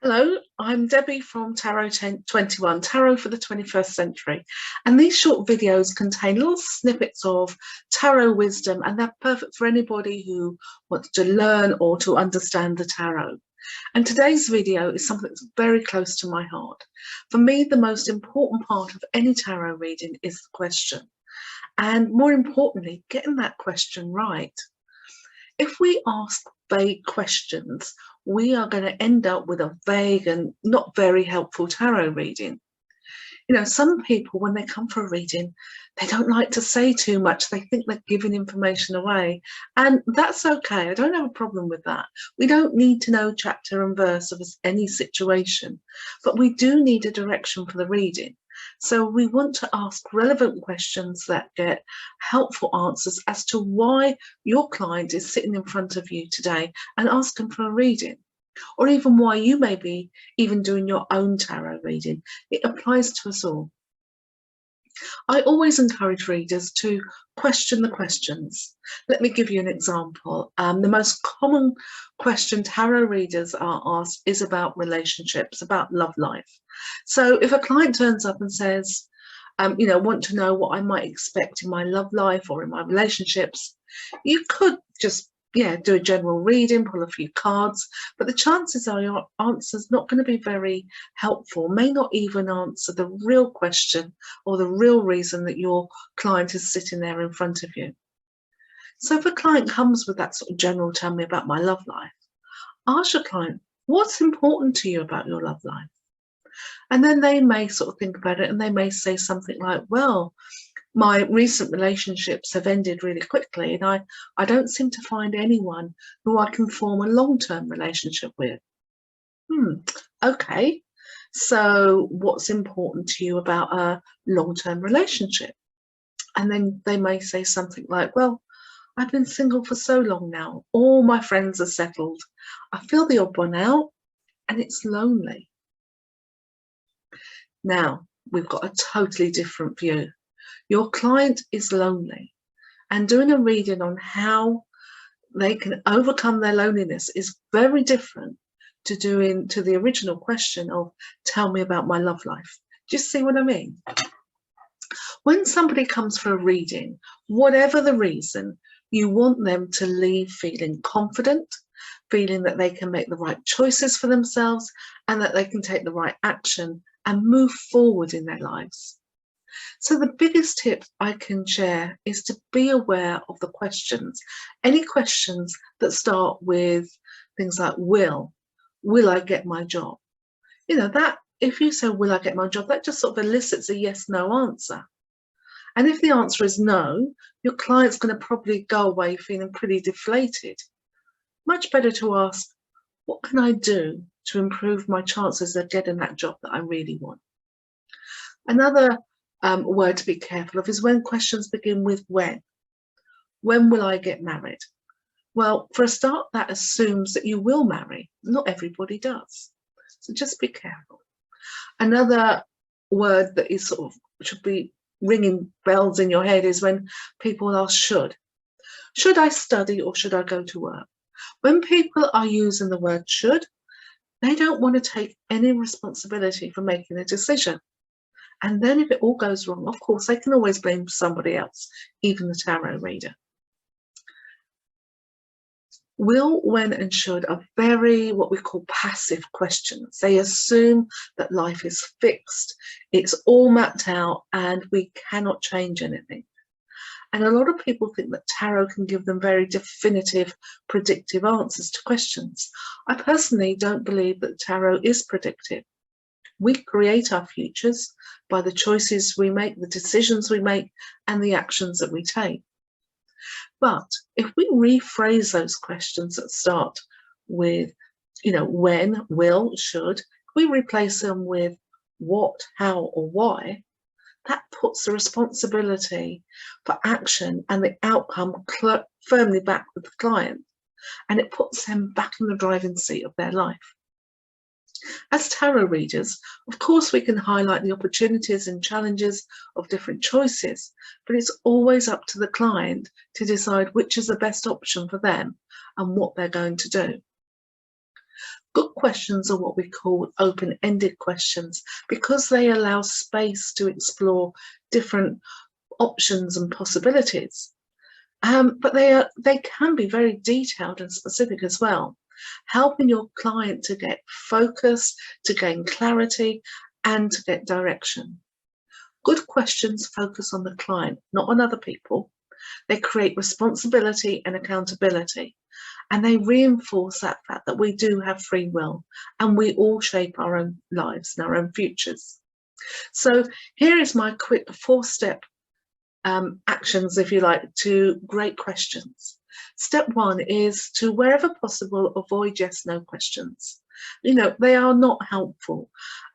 Hello, I'm Debbie from Tarot 21, Tarot for the 21st Century. And these short videos contain little snippets of tarot wisdom, and they're perfect for anybody who wants to learn or to understand the tarot. And today's video is something that's very close to my heart. For me, the most important part of any tarot reading is the question. And more importantly, getting that question right. If we ask vague questions, we are going to end up with a vague and not very helpful tarot reading. You know, some people, when they come for a reading, they don't like to say too much. They think they're giving information away. And that's okay. I don't have a problem with that. We don't need to know chapter and verse of any situation, but we do need a direction for the reading. So we want to ask relevant questions that get helpful answers as to why your client is sitting in front of you today and asking for a reading, or even why you may be even doing your own tarot reading. It applies to us all. I always encourage readers to question the questions. Let me give you an example. The most common question tarot readers are asked is about relationships, about love life. So if a client turns up and says, want to know what I might expect in my love life or in my relationships, you could just do a general reading, pull a few cards, but the chances are your answer's not going to be very helpful, may not even answer the real question or the real reason that your client is sitting there in front of you. So if a client comes with that sort of general, tell me about my love life, ask your client, what's important to you about your love life? And then they may sort of think about it and they may say something like, well, my recent relationships have ended really quickly and I don't seem to find anyone who I can form a long-term relationship with. Okay, so what's important to you about a long-term relationship? And then they may say something like, well, I've been single for so long now. All my friends are settled. I feel the odd one out and it's lonely. Now, we've got a totally different view. Your client is lonely, and doing a reading on how they can overcome their loneliness is very different to the original question of tell me about my love life. Do you see what I mean? When somebody comes for a reading, whatever the reason, you want them to leave feeling confident, feeling that they can make the right choices for themselves and that they can take the right action and move forward in their lives. So the biggest tip I can share is to be aware of the questions. Any questions that start with things like will I get my job? You know, that if you say, will I get my job, that just sort of elicits a yes, no answer. And if the answer is no, your client's going to probably go away feeling pretty deflated. Much better to ask, what can I do to improve my chances of getting that job that I really want? Another word to be careful of is when questions begin with when. When will I get married? Well, for a start, that assumes that you will marry. Not everybody does. So just be careful. Another word that is sort of should be ringing bells in your head is when people ask should. Should I study or should I go to work? When people are using the word should, they don't want to take any responsibility for making a decision. And then if it all goes wrong, of course, they can always blame somebody else, even the tarot reader. Will, when, and should are very what we call passive questions. They assume that life is fixed, it's all mapped out, and we cannot change anything. And a lot of people think that tarot can give them very definitive, predictive answers to questions. I personally don't believe that tarot is predictive. We create our futures by the choices we make, the decisions we make, and the actions that we take. But if we rephrase those questions that start with, when, will, should, we replace them with what, how, or why, that puts the responsibility for action and the outcome firmly back with the client, and it puts them back in the driving seat of their life. As tarot readers, of course, we can highlight the opportunities and challenges of different choices, but it's always up to the client to decide which is the best option for them and what they're going to do. Good questions are what we call open-ended questions because they allow space to explore different options and possibilities. But they can be very detailed and specific as well, helping your client to get focus, to gain clarity, and to get direction. Good questions focus on the client, not on other people. They create responsibility and accountability, and they reinforce that fact that we do have free will and we all shape our own lives and our own futures. So here is my quick 4-step actions, if you like, to great questions. Step 1 is to, wherever possible, avoid yes/no questions. They are not helpful,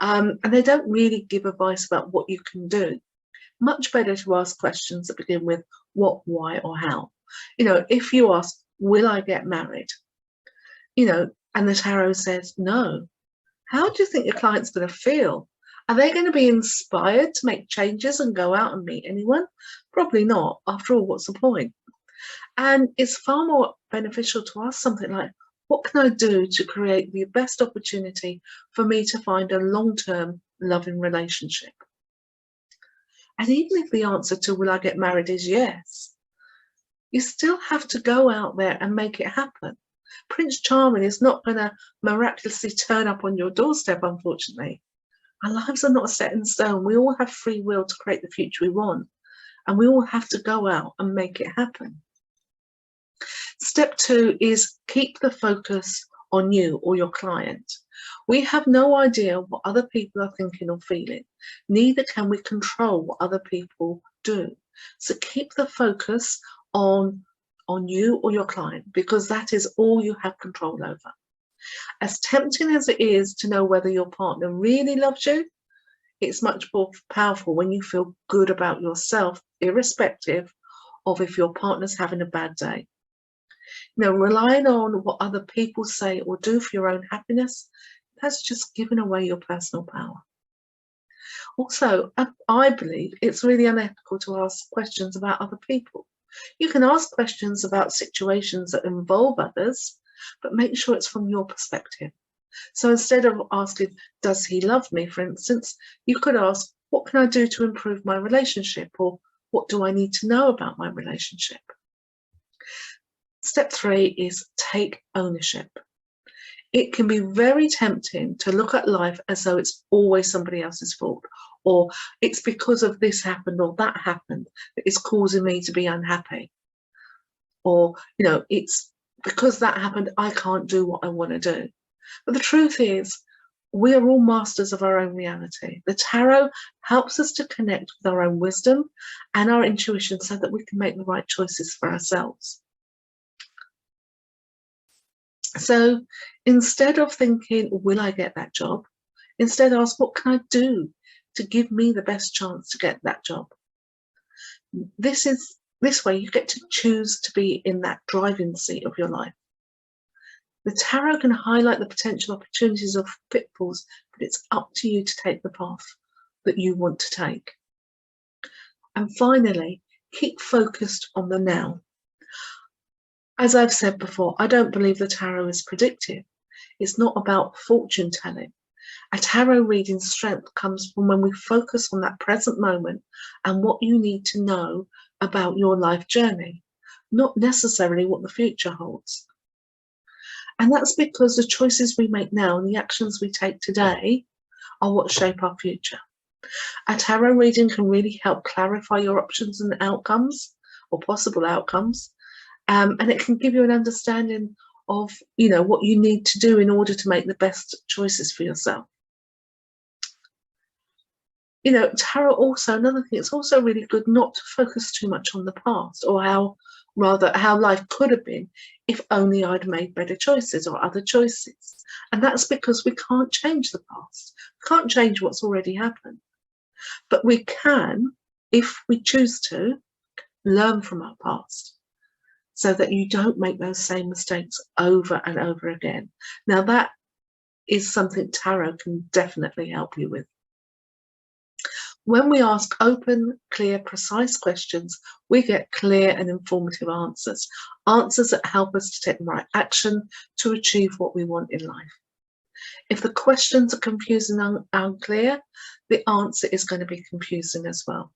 and they don't really give advice about what you can do. Much better to ask questions that begin with what, why, or how. If you ask, will I get married? And the tarot says no. How do you think your client's going to feel? Are they going to be inspired to make changes and go out and meet anyone? Probably not. After all, what's the point? And it's far more beneficial to ask something like, what can I do to create the best opportunity for me to find a long-term loving relationship? And even if the answer to will I get married is yes, you still have to go out there and make it happen. Prince Charming is not going to miraculously turn up on your doorstep, unfortunately. Our lives are not set in stone. We all have free will to create the future we want, and we all have to go out and make it happen. Step 2 is keep the focus on you or your client. We have no idea what other people are thinking or feeling. Neither can we control what other people do. So keep the focus on you or your client, because that is all you have control over. As tempting as it is to know whether your partner really loves you, it's much more powerful when you feel good about yourself, irrespective of if your partner's having a bad day. Relying on what other people say or do for your own happiness, that's just giving away your personal power. Also, I believe it's really unethical to ask questions about other people. You can ask questions about situations that involve others, but make sure it's from your perspective. So instead of asking, does he love me, for instance, you could ask, what can I do to improve my relationship? Or what do I need to know about my relationship? Step 3 is take ownership. It can be very tempting to look at life as though it's always somebody else's fault, or it's because of this happened or that happened that is causing me to be unhappy. Or, it's because that happened, I can't do what I want to do. But the truth is, we are all masters of our own reality. The tarot helps us to connect with our own wisdom and our intuition so that we can make the right choices for ourselves. So instead of thinking, will I get that job? Instead ask, what can I do to give me the best chance to get that job? This way you get to choose to be in that driving seat of your life. The tarot can highlight the potential opportunities of pitfalls, but it's up to you to take the path that you want to take. And finally, keep focused on the now. As I've said before, I don't believe the tarot is predictive. It's not about fortune telling. A tarot reading's strength comes from when we focus on that present moment and what you need to know about your life journey, not necessarily what the future holds. And that's because the choices we make now and the actions we take today are what shape our future. A tarot reading can really help clarify your options and outcomes, or possible outcomes, and it can give you an understanding of, what you need to do in order to make the best choices for yourself. Tarot also, another thing, it's also really good not to focus too much on the past, or how life could have been if only I'd made better choices or other choices. And that's because we can't change the past. We can't change what's already happened. But we can, if we choose to, learn from our past so that you don't make those same mistakes over and over again. Now, that is something tarot can definitely help you with. When we ask open, clear, precise questions, we get clear and informative answers that help us to take the right action to achieve what we want in life. If the questions are confusing and unclear, the answer is going to be confusing as well.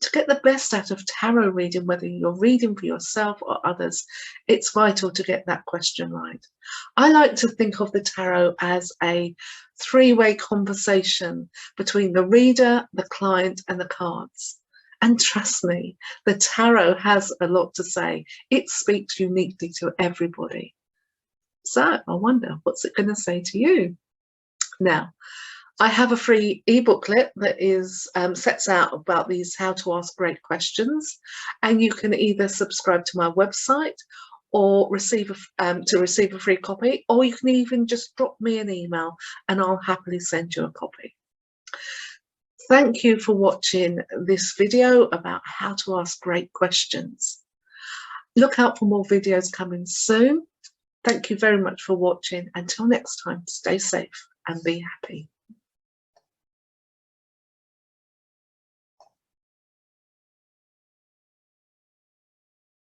To get the best out of tarot reading, whether you're reading for yourself or others, it's vital to get that question right. I like to think of the tarot as a three-way conversation between the reader, the client, and the cards. And trust me, the tarot has a lot to say. It speaks uniquely to everybody. So I wonder, what's it going to say to you? Now, I have a free ebooklet that is sets out about these how to ask great questions, and you can either subscribe to my website or receive a free copy, or you can even just drop me an email and I'll happily send you a copy. Thank you for watching this video about how to ask great questions. Look out for more videos coming soon. Thank you very much for watching. Until next time, stay safe and be happy.